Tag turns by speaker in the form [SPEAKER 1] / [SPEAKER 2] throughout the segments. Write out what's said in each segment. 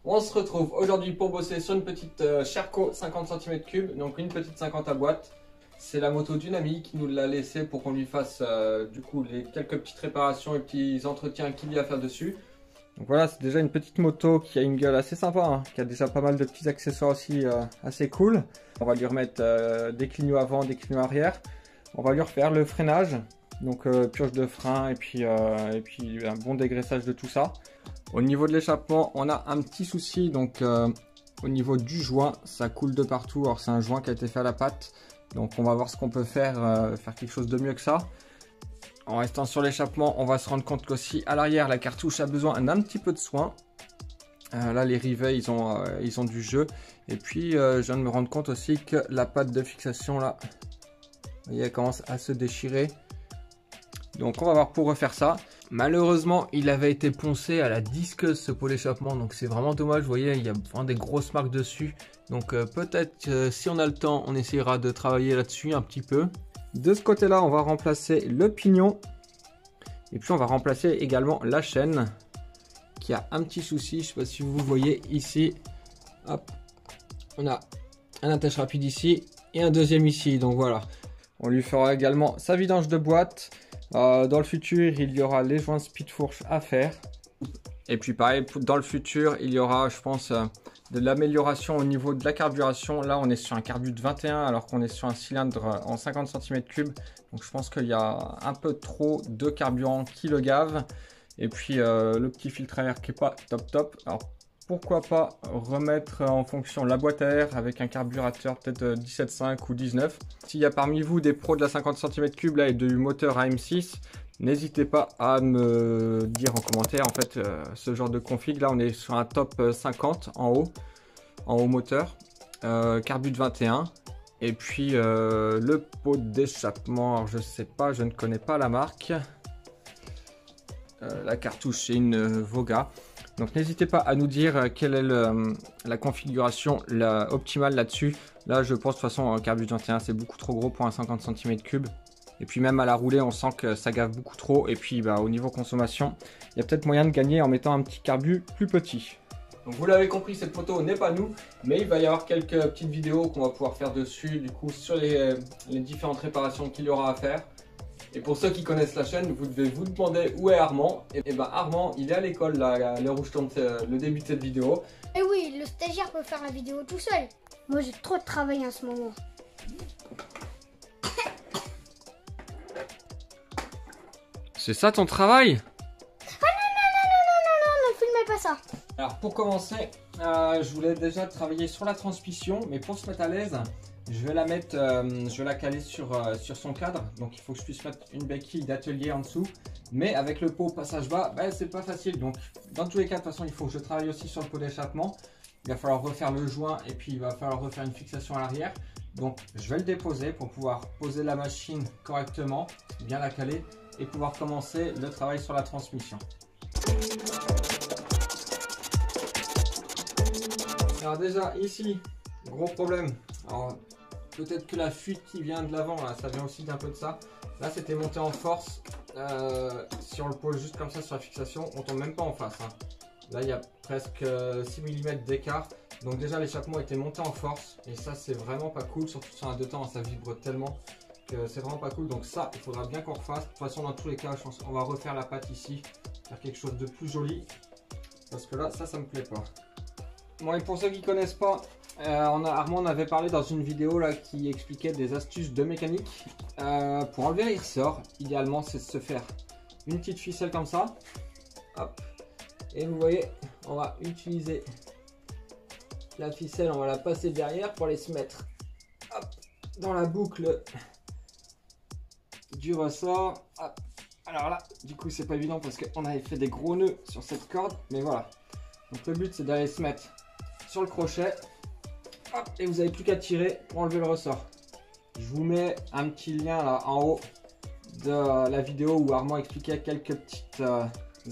[SPEAKER 1] On se retrouve aujourd'hui pour bosser sur une petite Sherco 50 cm3, donc une petite 50 à boîte. C'est la moto d'une amie qui nous l'a laissée pour qu'on lui fasse du coup les quelques petites réparations et petits entretiens qu'il y a à faire dessus. Donc voilà, c'est déjà une petite moto qui a une gueule assez sympa, hein, qui a déjà pas mal de petits accessoires aussi assez cool. On va lui remettre des clignots avant, des clignots arrière. On va lui refaire le freinage, donc purge de frein et puis un bon dégraissage de tout ça. Au niveau de l'échappement, on a un petit souci, donc au niveau du joint, ça coule de partout. Alors c'est un joint qui a été fait à la patte, donc on va voir ce qu'on peut faire, faire quelque chose de mieux que ça. En restant sur l'échappement, on va se rendre compte qu'aussi à l'arrière, la cartouche a besoin d'un petit peu de soin. Là, les rivets, ils ont du jeu. Et puis, je viens de me rendre compte aussi que la patte de fixation, là, vous voyez, elle commence à se déchirer. Donc, on va voir pour refaire ça. Malheureusement, il avait été poncé à la disqueuse, ce pot d'échappement. Donc, c'est vraiment dommage. Vous voyez, il y a vraiment des grosses marques dessus. Donc, peut-être, si on a le temps, on essaiera de travailler là-dessus un petit peu. De ce côté-là, on va remplacer le pignon. Et puis, on va remplacer également la chaîne qui a un petit souci. Je ne sais pas si vous voyez ici. Hop, on a un attache rapide ici et un deuxième ici. Donc voilà, on lui fera également sa vidange de boîte. Dans le futur, il y aura les joints speed fourche à faire. Et puis pareil, dans le futur, il y aura, je pense, de l'amélioration au niveau de la carburation. Là, on est sur un carbu de 21 alors qu'on est sur un cylindre en 50 cm3. Donc je pense qu'il y a un peu trop de carburant qui le gave. Et puis le petit filtre à air qui n'est pas top. Alors pourquoi pas remettre en fonction la boîte à air avec un carburateur peut-être 17.5 ou 19. S'il y a parmi vous des pros de la 50 cm3 là et du moteur AM6, n'hésitez pas à me dire en commentaire. En fait, ce genre de config là, on est sur un top 50 en haut moteur, carbu de 21. Et puis le pot d'échappement, alors je sais pas, je ne connais pas la marque. La cartouche, c'est une Voga. Donc n'hésitez pas à nous dire quelle est la configuration optimale là-dessus. Là, je pense de toute façon un carbu 21, c'est beaucoup trop gros pour un 50 cm3. Et puis même à la roulée, on sent que ça gave beaucoup trop. Et puis au niveau consommation, il y a peut-être moyen de gagner en mettant un petit carbu plus petit. Donc vous l'avez compris, cette photo n'est pas nous, mais il va y avoir quelques petites vidéos qu'on va pouvoir faire dessus, du coup sur les différentes réparations qu'il y aura à faire. Et pour ceux qui connaissent la chaîne, vous devez vous demander où est Armand. Et ben Armand, il est à l'école là, à l'heure où je tourne le début de cette vidéo.
[SPEAKER 2] Et oui, le stagiaire peut faire la vidéo tout seul. Moi j'ai trop de travail en ce moment.
[SPEAKER 1] C'est ça ton travail?
[SPEAKER 2] Ah non, ne filmez pas ça.
[SPEAKER 1] Alors pour commencer, je voulais déjà travailler sur la transmission, mais pour se mettre à l'aise, je vais la mettre, je vais la caler sur son cadre. Donc il faut que je puisse mettre une béquille d'atelier en dessous. Mais avec le pot passage bas, c'est pas facile. Donc dans tous les cas, de toute façon, il faut que je travaille aussi sur le pot d'échappement. Il va falloir refaire le joint et puis il va falloir refaire une fixation à l'arrière. Donc je vais le déposer pour pouvoir poser la machine correctement, bien la caler et pouvoir commencer le travail sur la transmission. Alors déjà ici, gros problème. Alors peut-être que la fuite qui vient de l'avant, ça vient aussi d'un peu de ça. Là c'était monté en force. Si on le pose juste comme ça sur la fixation, on tombe même pas en face. Là il y a presque 6 mm d'écart. Donc déjà l'échappement était monté en force. Et ça c'est vraiment pas cool. Surtout sur un 2 temps, ça vibre tellement que c'est vraiment pas cool. Donc ça il faudra bien qu'on refasse. De toute façon dans tous les cas, je pense qu'on va refaire la patte ici. Faire quelque chose de plus joli. Parce que là ça me plaît pas. Bon, et pour ceux qui ne connaissent pas, Armand en avait parlé dans une vidéo là, qui expliquait des astuces de mécanique. Pour enlever les ressorts, idéalement c'est de se faire une petite ficelle comme ça. Hop. Et vous voyez, on va utiliser la ficelle, on va la passer derrière pour aller se mettre hop, dans la boucle du ressort. Hop. Alors là, du coup c'est pas évident parce qu'on avait fait des gros nœuds sur cette corde, mais voilà. Donc le but c'est d'aller se mettre sur le crochet, hop, et vous n'avez plus qu'à tirer pour enlever le ressort. Je vous mets un petit lien là en haut de la vidéo où Armand expliquait quelques petites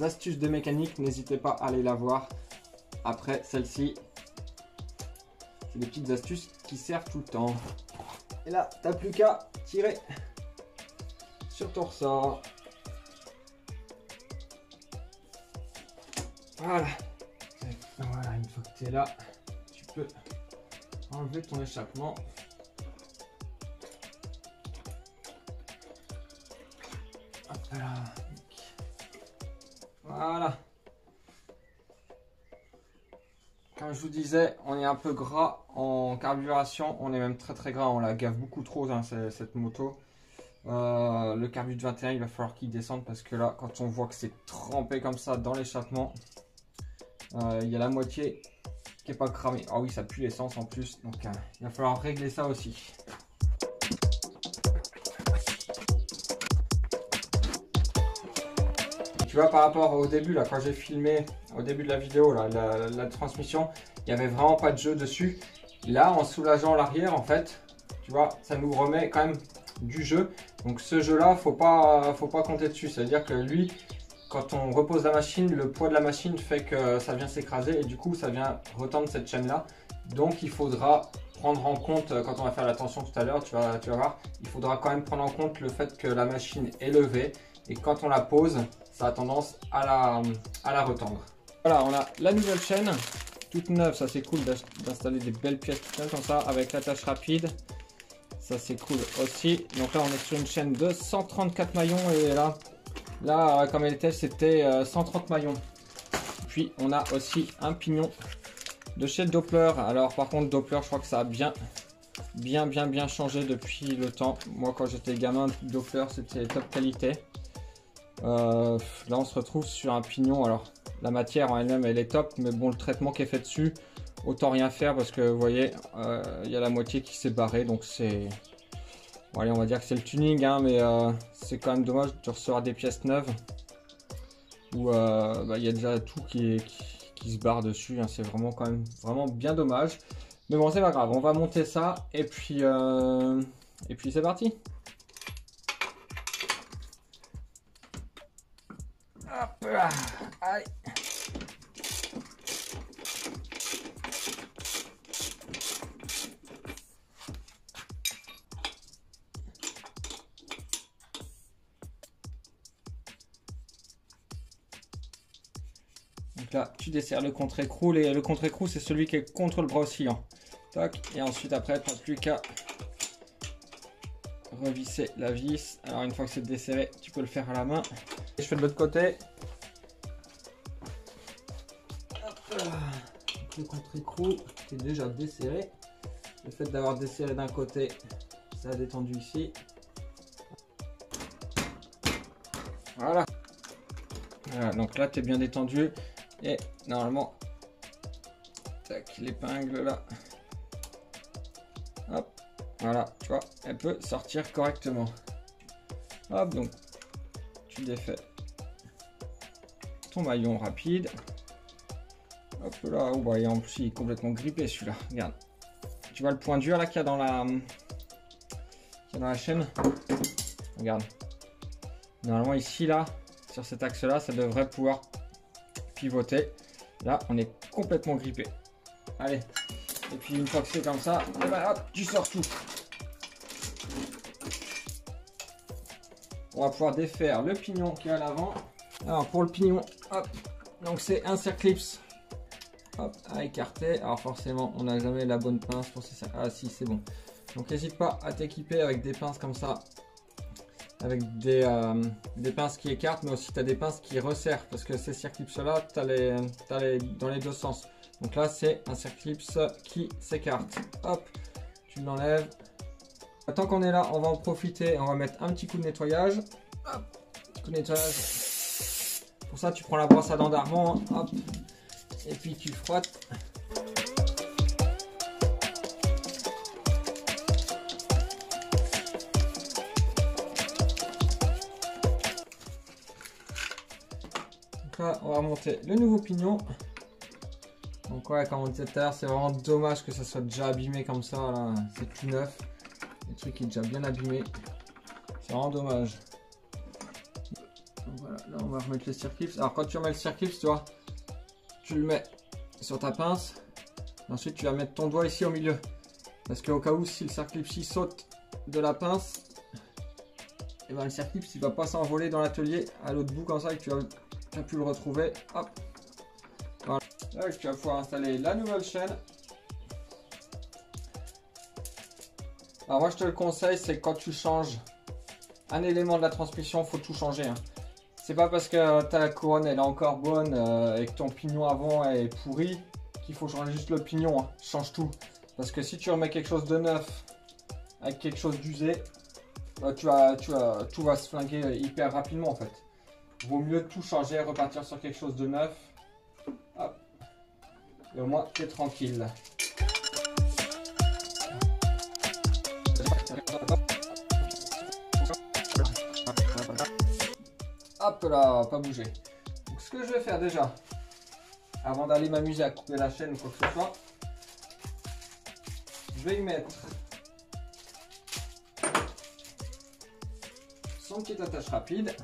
[SPEAKER 1] astuces de mécanique. N'hésitez pas à aller la voir après celle-ci. C'est des petites astuces qui servent tout le temps. Et là, t'as plus qu'à tirer sur ton ressort. Voilà. Voilà, une fois tu es là, tu peux enlever ton échappement. Hop là. Voilà. Comme je vous disais, on est un peu gras en carburation, on est même très gras, on la gave beaucoup trop hein, cette moto. Le carbu de 21, il va falloir qu'il descende parce que là, quand on voit que c'est trempé comme ça dans l'échappement, il y a la moitié qui n'est pas cramée. Ah oui, ça pue l'essence en plus, donc il va falloir régler ça aussi. Tu vois, par rapport au début, là, quand j'ai filmé au début de la vidéo, là, la transmission, il n'y avait vraiment pas de jeu dessus. Là, en soulageant l'arrière, en fait, tu vois, ça nous remet quand même du jeu. Donc ce jeu-là, faut pas compter dessus. C'est-à-dire que lui, quand on repose la machine, le poids de la machine fait que ça vient s'écraser et du coup, ça vient retendre cette chaîne-là. Donc il faudra prendre en compte, quand on va faire la tension tout à l'heure, tu vas voir, il faudra quand même prendre en compte le fait que la machine est levée et quand on la pose, ça a tendance à la retendre. Voilà, on a la nouvelle chaîne, toute neuve, ça c'est cool d'installer des belles pièces toutes neuves comme ça, avec l'attache rapide, ça c'est cool aussi. Donc là on est sur une chaîne de 134 maillons et là comme elle était c'était 130 maillons. Puis on a aussi un pignon de chez Doppler. Alors par contre Doppler, je crois que ça a bien changé depuis le temps. Moi quand j'étais gamin, Doppler c'était top qualité. Là on se retrouve sur un pignon, alors la matière en elle-même elle est top, mais bon le traitement qui est fait dessus, autant rien faire parce que vous voyez il y a la moitié qui s'est barrée, donc c'est, bon, allez, on va dire que c'est le tuning hein, mais c'est quand même dommage de recevoir des pièces neuves où il y a déjà tout qui se barre dessus hein, c'est vraiment quand même vraiment bien dommage, mais bon c'est pas grave, on va monter ça et puis c'est parti. Hop là, allez. Donc là, tu desserres le contre-écrou. Le contre-écrou, c'est celui qui est contre le bras oscillant. Tac. Et ensuite, après, tu n'as plus qu'à revisser la vis. Alors, une fois que c'est desserré, tu peux le faire à la main. Et je fais de l'autre côté. Le contre-écrou qui est déjà desserré. Le fait d'avoir desserré d'un côté, ça a détendu ici. Voilà. Voilà, donc là, tu es bien détendu. Et normalement, tac, l'épingle là. Hop, voilà, tu vois, elle peut sortir correctement. Hop, donc, tu défais ton maillon rapide. Hop là, oh, et en plus il est complètement grippé celui-là, regarde. Tu vois le point dur là qu'il y a dans la chaîne. Regarde. Normalement ici là, sur cet axe là, ça devrait pouvoir pivoter. Là, on est complètement grippé. Allez. Et puis une fois que c'est comme ça, et ben, hop, tu sors tout. On va pouvoir défaire le pignon qui est à l'avant. Alors pour le pignon, hop, donc c'est un circlips. Hop, à écarter. Alors forcément, on n'a jamais la bonne pince pour ces... Ah si, c'est bon. Donc n'hésite pas à t'équiper avec des pinces comme ça. Avec des pinces qui écartent, mais aussi tu as des pinces qui resserrent. Parce que ces circlips-là, tu as dans les deux sens. Donc là, c'est un circlips qui s'écarte. Hop, tu l'enlèves. Tant qu'on est là, on va en profiter. On va mettre un petit coup de nettoyage. Hop, petit coup de nettoyage. Pour ça, tu prends la brosse à dents d'Armand. Hop. Et puis tu frottes. Donc là, on va monter le nouveau pignon. Donc ouais, comme on disait tout à l'heure, c'est vraiment dommage que ça soit déjà abîmé comme ça. Là, c'est tout neuf. Le truc est déjà bien abîmé. C'est vraiment dommage. Donc voilà, là on va remettre le circlips. Alors quand tu remets le circlips, tu vois, tu le mets sur ta pince. Ensuite, tu vas mettre ton doigt ici au milieu. Parce qu'au cas où, si le circlips saute de la pince, et ben le circlips il va pas s'envoler dans l'atelier à l'autre bout comme ça et que tu vas plus le retrouver. Hop. Voilà. Tac, tu vas pouvoir installer la nouvelle chaîne. Alors moi je te le conseille, c'est que quand tu changes un élément de la transmission, il faut tout changer. Hein. C'est pas parce que ta couronne elle est encore bonne et que ton pignon avant est pourri qu'il faut changer juste le pignon. Hein. Change tout. Parce que si tu remets quelque chose de neuf avec quelque chose d'usé, bah, tout va se flinguer hyper rapidement en fait. Vaut mieux tout changer, repartir sur quelque chose de neuf. Hop. Et au moins tu es tranquille. Hop là, pas bouger. Donc, ce que je vais faire déjà, avant d'aller m'amuser à couper la chaîne ou quoi que ce soit, je vais y mettre son petit attache rapide.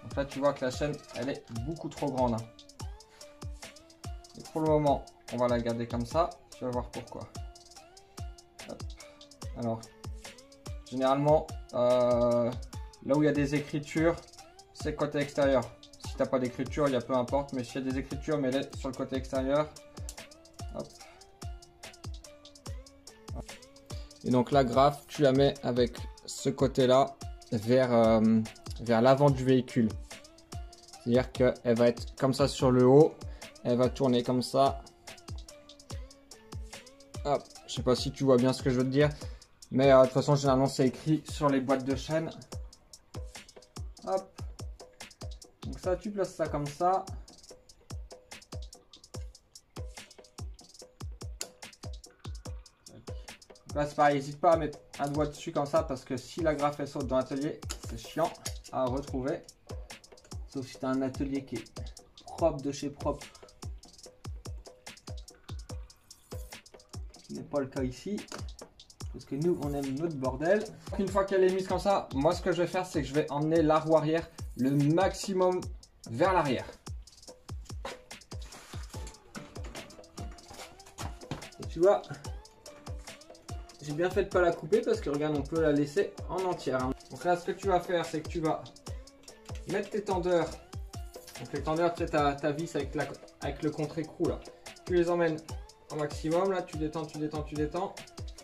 [SPEAKER 1] Donc là, tu vois que la chaîne, elle est beaucoup trop grande. Et pour le moment, on va la garder comme ça. Tu vas voir pourquoi. Hop. Alors, généralement, là où il y a des écritures, c'est côté extérieur. Si tu n'as pas d'écriture, il y a peu importe. Mais s'il y a des écritures, mets-les sur le côté extérieur. Hop. Et donc la graffe, tu la mets avec ce côté-là vers l'avant du véhicule. C'est-à-dire qu'elle va être comme ça sur le haut. Elle va tourner comme ça. Hop. Je sais pas si tu vois bien ce que je veux te dire. Mais de toute façon, généralement, c'est écrit sur les boîtes de chaîne. Hop. Donc ça, tu places ça comme ça. Donc là, c'est pareil, n'hésite pas à mettre un doigt dessus comme ça parce que si la graffe elle saute dans l'atelier, c'est chiant à retrouver. Sauf si tu as un atelier qui est propre de chez propre. Ce qui n'est pas le cas ici. Parce que nous, on aime notre bordel. Une fois qu'elle est mise comme ça, moi, ce que je vais faire, c'est que je vais emmener la roue arrière le maximum vers l'arrière. Et tu vois, j'ai bien fait de ne pas la couper parce que regarde, on peut la laisser en entière. Hein. Donc là, ce que tu vas faire, c'est que tu vas mettre tes tendeurs. Donc les tendeurs, tu sais, ta vis avec le contre-écrou là. Tu les emmènes au maximum. Là, tu détends, tu détends, tu détends.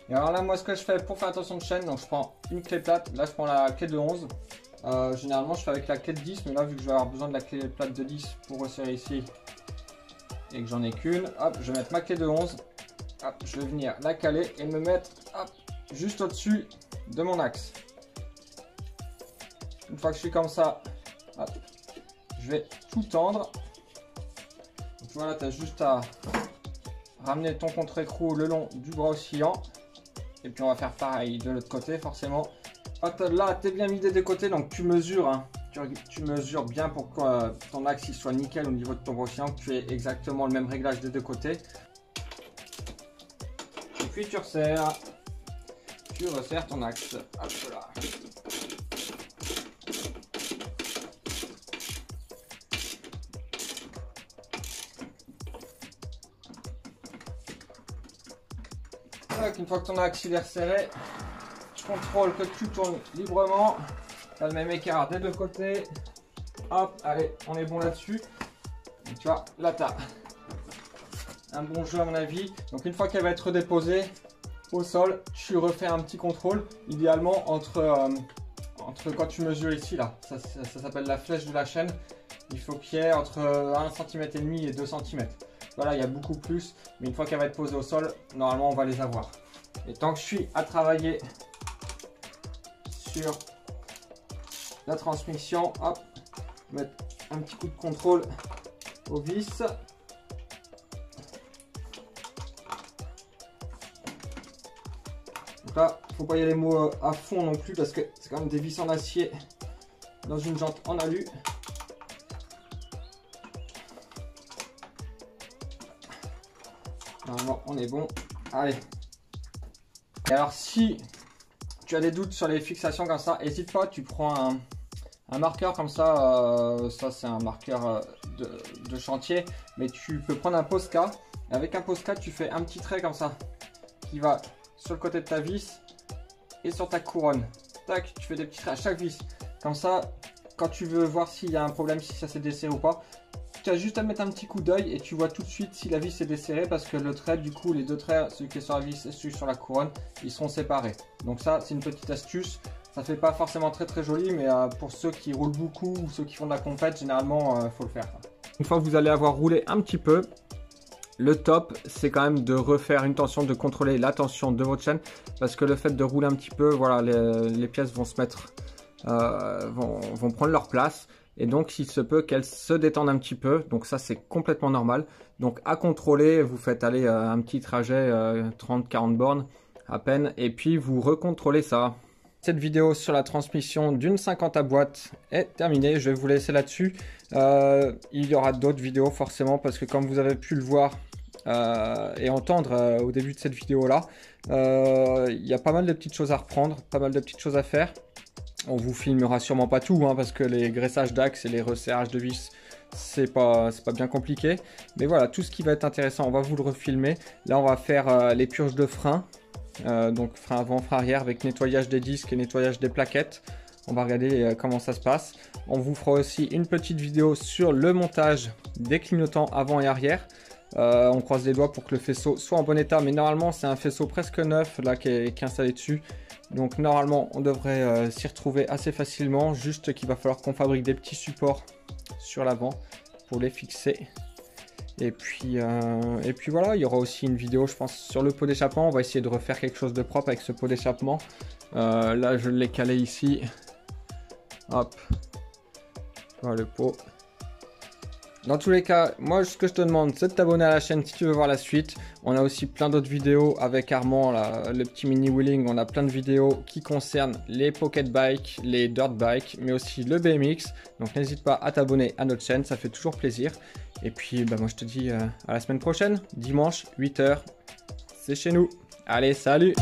[SPEAKER 1] Et alors là, moi, ce que je fais pour faire attention de chaîne, donc je prends une clé plate. Là, je prends la clé de 11. Généralement, je fais avec la clé de 10, mais là, vu que je vais avoir besoin de la clé plate de 10 pour resserrer ici et que j'en ai qu'une, hop, je vais mettre ma clé de 11. Hop, je vais venir la caler et me mettre hop, juste au-dessus de mon axe. Une fois que je suis comme ça, hop, je vais tout tendre. Donc, voilà, tu as juste à ramener ton contre-écrou le long du bras oscillant. Et puis on va faire pareil de l'autre côté forcément. Là, tu es bien mis des deux côtés, donc tu mesures. Hein. Tu mesures bien pour que ton axe il soit nickel au niveau de ton bras oscillant, que tu aies exactement le même réglage des deux côtés. Et puis tu resserres ton axe. Hop là. Une fois que ton axe il est resserré, tu contrôles que tu tournes librement. Tu as le même écart des deux côtés. Hop, allez, on est bon là-dessus. Tu vois, là tu as un bon jeu à mon avis. Donc une fois qu'elle va être déposée au sol, tu refais un petit contrôle. Idéalement entre quand tu mesures ici, là, ça s'appelle la flèche de la chaîne. Il faut qu'il y ait entre 1,5 cm et 2 cm. Voilà, il y a beaucoup plus. Mais une fois qu'elle va être posée au sol, normalement on va les avoir. Et tant que je suis à travailler sur la transmission, hop, mettre un petit coup de contrôle au vis. Donc là, il ne faut pas y aller à fond non plus parce que c'est quand même des vis en acier dans une jante en alu. Normalement, on est bon. Allez. Et alors, si tu as des doutes sur les fixations comme ça, n'hésite pas, tu prends un marqueur comme ça. Ça, c'est un marqueur de chantier. Mais tu peux prendre un Posca. Avec un Posca, tu fais un petit trait comme ça qui va sur le côté de ta vis et sur ta couronne. Tac, tu fais des petits traits à chaque vis. Comme ça, quand tu veux voir s'il y a un problème, si ça s'est desserré ou pas, tu as juste à mettre un petit coup d'œil et tu vois tout de suite si la vis est desserrée parce que le trait, du coup, les deux traits, celui qui est sur la vis et celui sur la couronne, ils seront séparés. Donc ça, c'est une petite astuce. Ça fait pas forcément très joli, mais pour ceux qui roulent beaucoup ou ceux qui font de la compète, généralement, faut le faire. Une fois que vous allez avoir roulé un petit peu, le top, c'est quand même de refaire une tension, de contrôler la tension de votre chaîne, parce que le fait de rouler un petit peu, voilà, les pièces vont se mettre, vont prendre leur place. Et donc, il se peut qu'elles se détendent un petit peu. Donc ça, c'est complètement normal. Donc à contrôler, vous faites aller un petit trajet 30-40 bornes à peine. Et puis, vous recontrôlez ça. Cette vidéo sur la transmission d'une 50 à boîte est terminée. Je vais vous laisser là-dessus. Il y aura d'autres vidéos forcément parce que comme vous avez pu le voir et entendre au début de cette vidéo-là, il y a pas mal de petites choses à reprendre, pas mal de petites choses à faire. On vous filmera sûrement pas tout parce que les graissages d'axes et les resserrages de vis, c'est pas bien compliqué. Mais voilà, tout ce qui va être intéressant, on va vous le refilmer. Là, on va faire les purges de frein. Donc frein avant, frein arrière avec nettoyage des disques et nettoyage des plaquettes. On va regarder comment ça se passe. On vous fera aussi une petite vidéo sur le montage des clignotants avant et arrière. On croise les doigts pour que le faisceau soit en bon état, mais normalement c'est un faisceau presque neuf là qui est installé dessus. Donc normalement on devrait s'y retrouver assez facilement, juste qu'il va falloir qu'on fabrique des petits supports sur l'avant pour les fixer. Et puis voilà, il y aura aussi une vidéo je pense sur le pot d'échappement. On va essayer de refaire quelque chose de propre avec ce pot d'échappement. Là je l'ai calé ici. Hop, voilà le pot. Dans tous les cas, moi ce que je te demande c'est de t'abonner à la chaîne si tu veux voir la suite. On a aussi plein d'autres vidéos avec Armand, là, le petit mini wheeling. On a plein de vidéos qui concernent les pocket bikes, les dirt bikes, mais aussi le BMX. Donc n'hésite pas à t'abonner à notre chaîne, ça fait toujours plaisir. Et puis moi je te dis à la semaine prochaine, dimanche 8 h, c'est chez nous. Allez, salut!